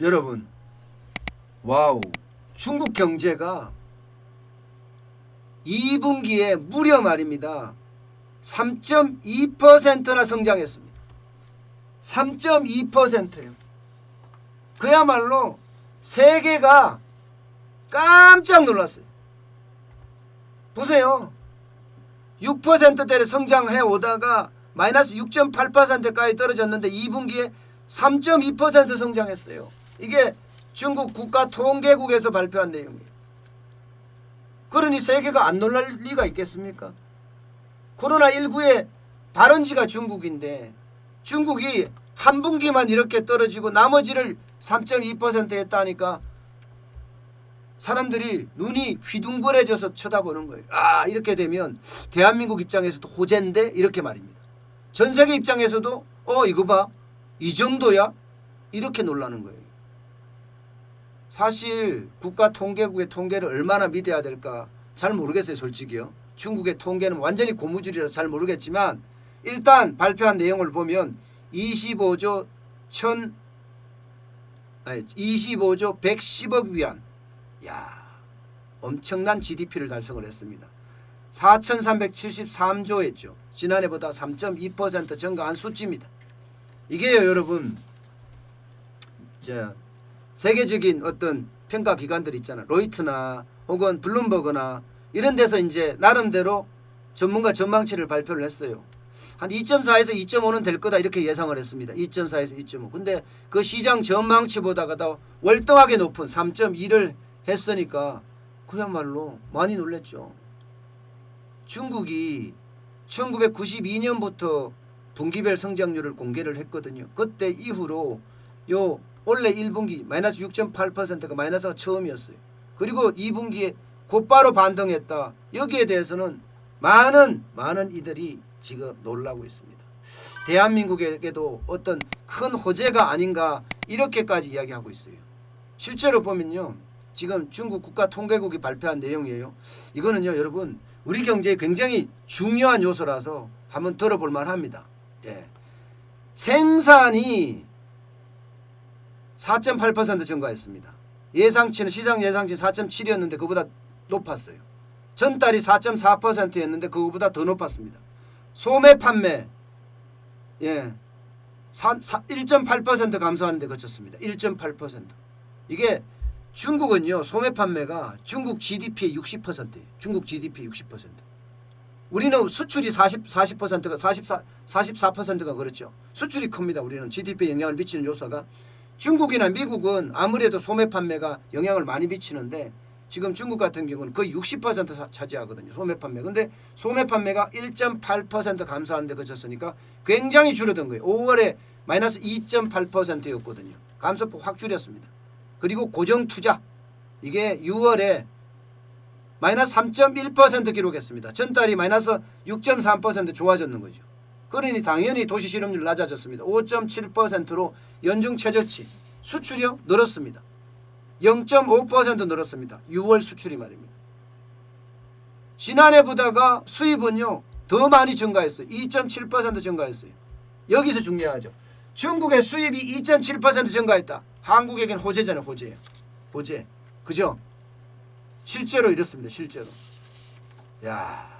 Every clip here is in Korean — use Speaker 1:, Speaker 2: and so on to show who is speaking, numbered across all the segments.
Speaker 1: 여러분, 와우, 중국 경제가 2분기에 무려 말입니다 3.2%나 성장했습니다. 3.2%예요. 그야말로 세계가 깜짝 놀랐어요. 보세요. 6%대를 성장해 오다가 마이너스 6.8%까지 떨어졌는데 2분기에 3.2% 성장했어요. 이게 중국 국가통계국에서 발표한 내용이에요. 그러니 세계가 안 놀랄 리가 있겠습니까? 코로나19의 발원지가 중국인데 중국이 한 분기만 이렇게 떨어지고 나머지를 3.2% 했다니까 사람들이 눈이 휘둥그레져서 쳐다보는 거예요. 아, 이렇게 되면 대한민국 입장에서도 호재인데 이렇게 말입니다. 전 세계 입장에서도 이거 봐, 이 정도야? 이렇게 놀라는 거예요. 사실 국가통계국의 통계를 얼마나 믿어야 될까 잘 모르겠어요. 솔직히요. 중국의 통계는 완전히 고무줄이라서 잘 모르겠지만 일단 발표한 내용을 보면 25조 110억 위안, 야, 엄청난 GDP를 달성을 했습니다. 4,373조 했죠. 지난해보다 3.2% 증가한 수치입니다. 이게요, 여러분, 세계적인 어떤 평가 기관들 있잖아요. 로이터나 혹은 블룸버그나 이런 데서 이제 나름대로 전문가 전망치를 발표를 했어요. 한 2.4에서 2.5는 될 거다 이렇게 예상을 했습니다. 2.4에서 2.5. 근데 그 시장 전망치보다가 더 월등하게 높은 3.2를 했으니까 그야말로 많이 놀랬죠. 중국이 1992년부터 분기별 성장률을 공개를 했거든요. 그때 이후로 원래 1분기 마이너스 6.8%가 마이너스가 처음이었어요. 그리고 2분기에 곧바로 반등했다. 여기에 대해서는 많은 이들이 지금 놀라고 있습니다. 대한민국에게도 어떤 큰 호재가 아닌가 이렇게까지 이야기하고 있어요. 실제로 보면요. 지금 중국 국가통계국이 발표한 내용이에요. 이거는요, 여러분, 우리 경제에 굉장히 중요한 요소라서 한번 들어볼 만합니다. 예. 생산이 4.8% 증가했습니다. 예상치는 시장 예상치 4.7이었는데 그보다 높았어요. 전달이 4.4%였는데 그거보다 더 높았습니다. 소매 판매 1.8% 감소하는데 그쳤습니다. 1.8%. 이게 중국은요, 소매 판매가 중국 GDP의 60%예요. 중국 GDP의 60%. 우리는 수출이 40%가 44%가 그렇죠. 수출이 큽니다. 우리는 GDP에 영향을 미치는 요소가. 중국이나 미국은 아무래도 소매 판매가 영향을 많이 미치는데 지금 중국 같은 경우는 거의 60% 차지하거든요. 소매 판매. 근데 소매 판매가 1.8% 감소하는데 그쳤으니까 굉장히 줄어든 거예요. 5월에 마이너스 2.8%였거든요. 감소폭 확 줄였습니다. 그리고 고정 투자 이게 6월에 마이너스 3.1% 기록했습니다. 전달이 마이너스 6.3% 좋아졌는 거죠. 그러니 당연히 도시 실업률 낮아졌습니다. 5.7%로 연중 최저치. 수출이요? 늘었습니다. 0.5% 늘었습니다. 6월 수출이 말입니다. 지난해보다가 수입은요 더 많이 증가했어요. 2.7% 증가했어요. 여기서 중요하죠. 중국의 수입이 2.7% 증가했다. 한국에겐 호재잖아요. 호재. 그죠? 실제로 이렇습니다. 실제로. 야,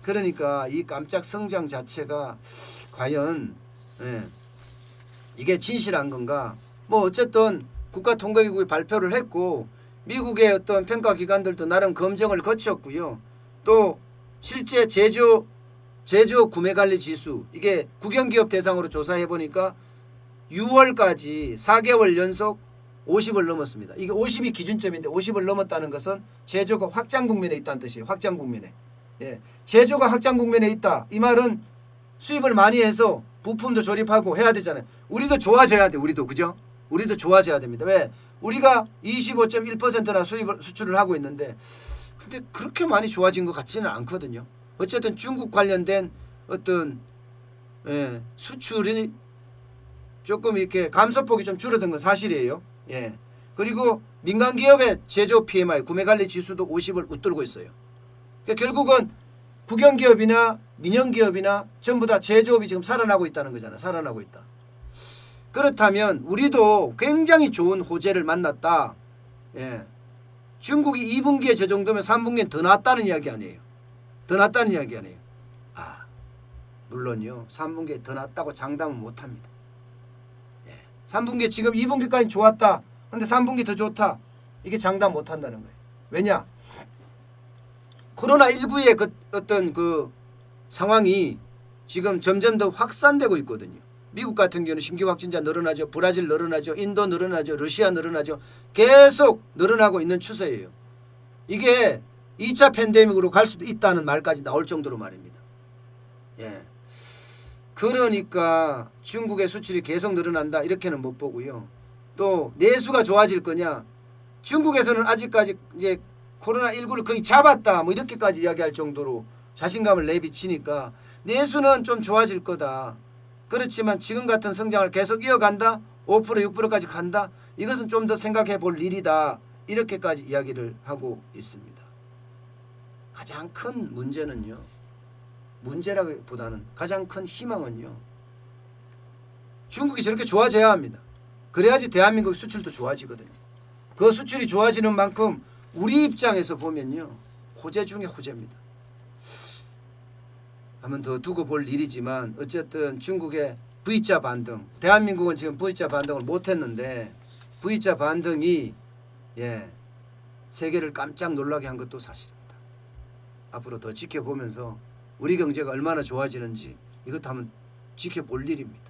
Speaker 1: 그러니까 이 깜짝 성장 자체가 과연 이게 진실한 건가? 뭐 어쨌든 국가통계국이 발표를 했고 미국의 어떤 평가기관들도 나름 검증을 거쳤고요. 또 실제 제조 구매관리 지수 이게 국영기업 대상으로 조사해 보니까 6월까지 4개월 연속 50을 넘었습니다. 이게 50이 기준점인데 50을 넘었다는 것은 제조가 확장 국면에 있다는 뜻이에요. 확장 국면에. 예. 제조가 확장 국면에 있다. 이 말은 수입을 많이 해서 부품도 조립하고 해야 되잖아요. 우리도 좋아져야 돼. 우리도. 그죠? 우리도 좋아져야 됩니다. 왜? 우리가 25.1%나 수출을 하고 있는데 근데 그렇게 많이 좋아진 것 같지는 않거든요. 어쨌든 중국 관련된 어떤 수출이 조금 이렇게 감소폭이 좀 줄어든 건 사실이에요. 예. 그리고 민간 기업의 제조 PMI 구매관리 지수도 50을 웃돌고 있어요. 그러니까 결국은 국영기업이나 민영기업이나 전부 다 제조업이 지금 살아나고 있다는 거잖아요. 살아나고 있다. 그렇다면 우리도 굉장히 좋은 호재를 만났다. 예. 중국이 2분기에 저 정도면 3분기엔 더 낫다는 이야기 아니에요. 더 낫다는 이야기 아니에요. 아, 물론요. 3분기에 더 낫다고 장담은 못합니다. 예. 3분기에 지금 2분기까지 좋았다. 근데 3분기 더 좋다. 이게 장담 못한다는 거예요. 왜냐? 코로나19의 그 어떤 그 상황이 지금 점점 더 확산되고 있거든요. 미국 같은 경우는 신규 확진자 늘어나죠. 브라질 늘어나죠. 인도 늘어나죠. 러시아 늘어나죠. 계속 늘어나고 있는 추세예요. 이게 2차 팬데믹으로 갈 수도 있다는 말까지 나올 정도로 말입니다. 예. 그러니까 중국의 수출이 계속 늘어난다 이렇게는 못 보고요. 또 내수가 좋아질 거냐? 중국에서는 아직까지 이제 코로나19를 거의 잡았다 뭐 이렇게까지 이야기할 정도로 자신감을 내비치니까 내수는 좀 좋아질 거다. 그렇지만 지금 같은 성장을 계속 이어간다. 5% 6%까지 간다. 이것은 좀 더 생각해 볼 일이다. 이렇게까지 이야기를 하고 있습니다. 가장 큰 문제는요. 문제라기보다는 가장 큰 희망은요. 중국이 저렇게 좋아져야 합니다. 그래야지 대한민국 수출도 좋아지거든요. 그 수출이 좋아지는 만큼 우리 입장에서 보면요. 호재 중에 호재입니다. 한번 더 두고 볼 일이지만 어쨌든 중국의 V자 반등, 대한민국은 지금 V자 반등을 못했는데 V자 반등이 세계를 깜짝 놀라게 한 것도 사실입니다. 앞으로 더 지켜보면서 우리 경제가 얼마나 좋아지는지 이것도 한번 지켜볼 일입니다.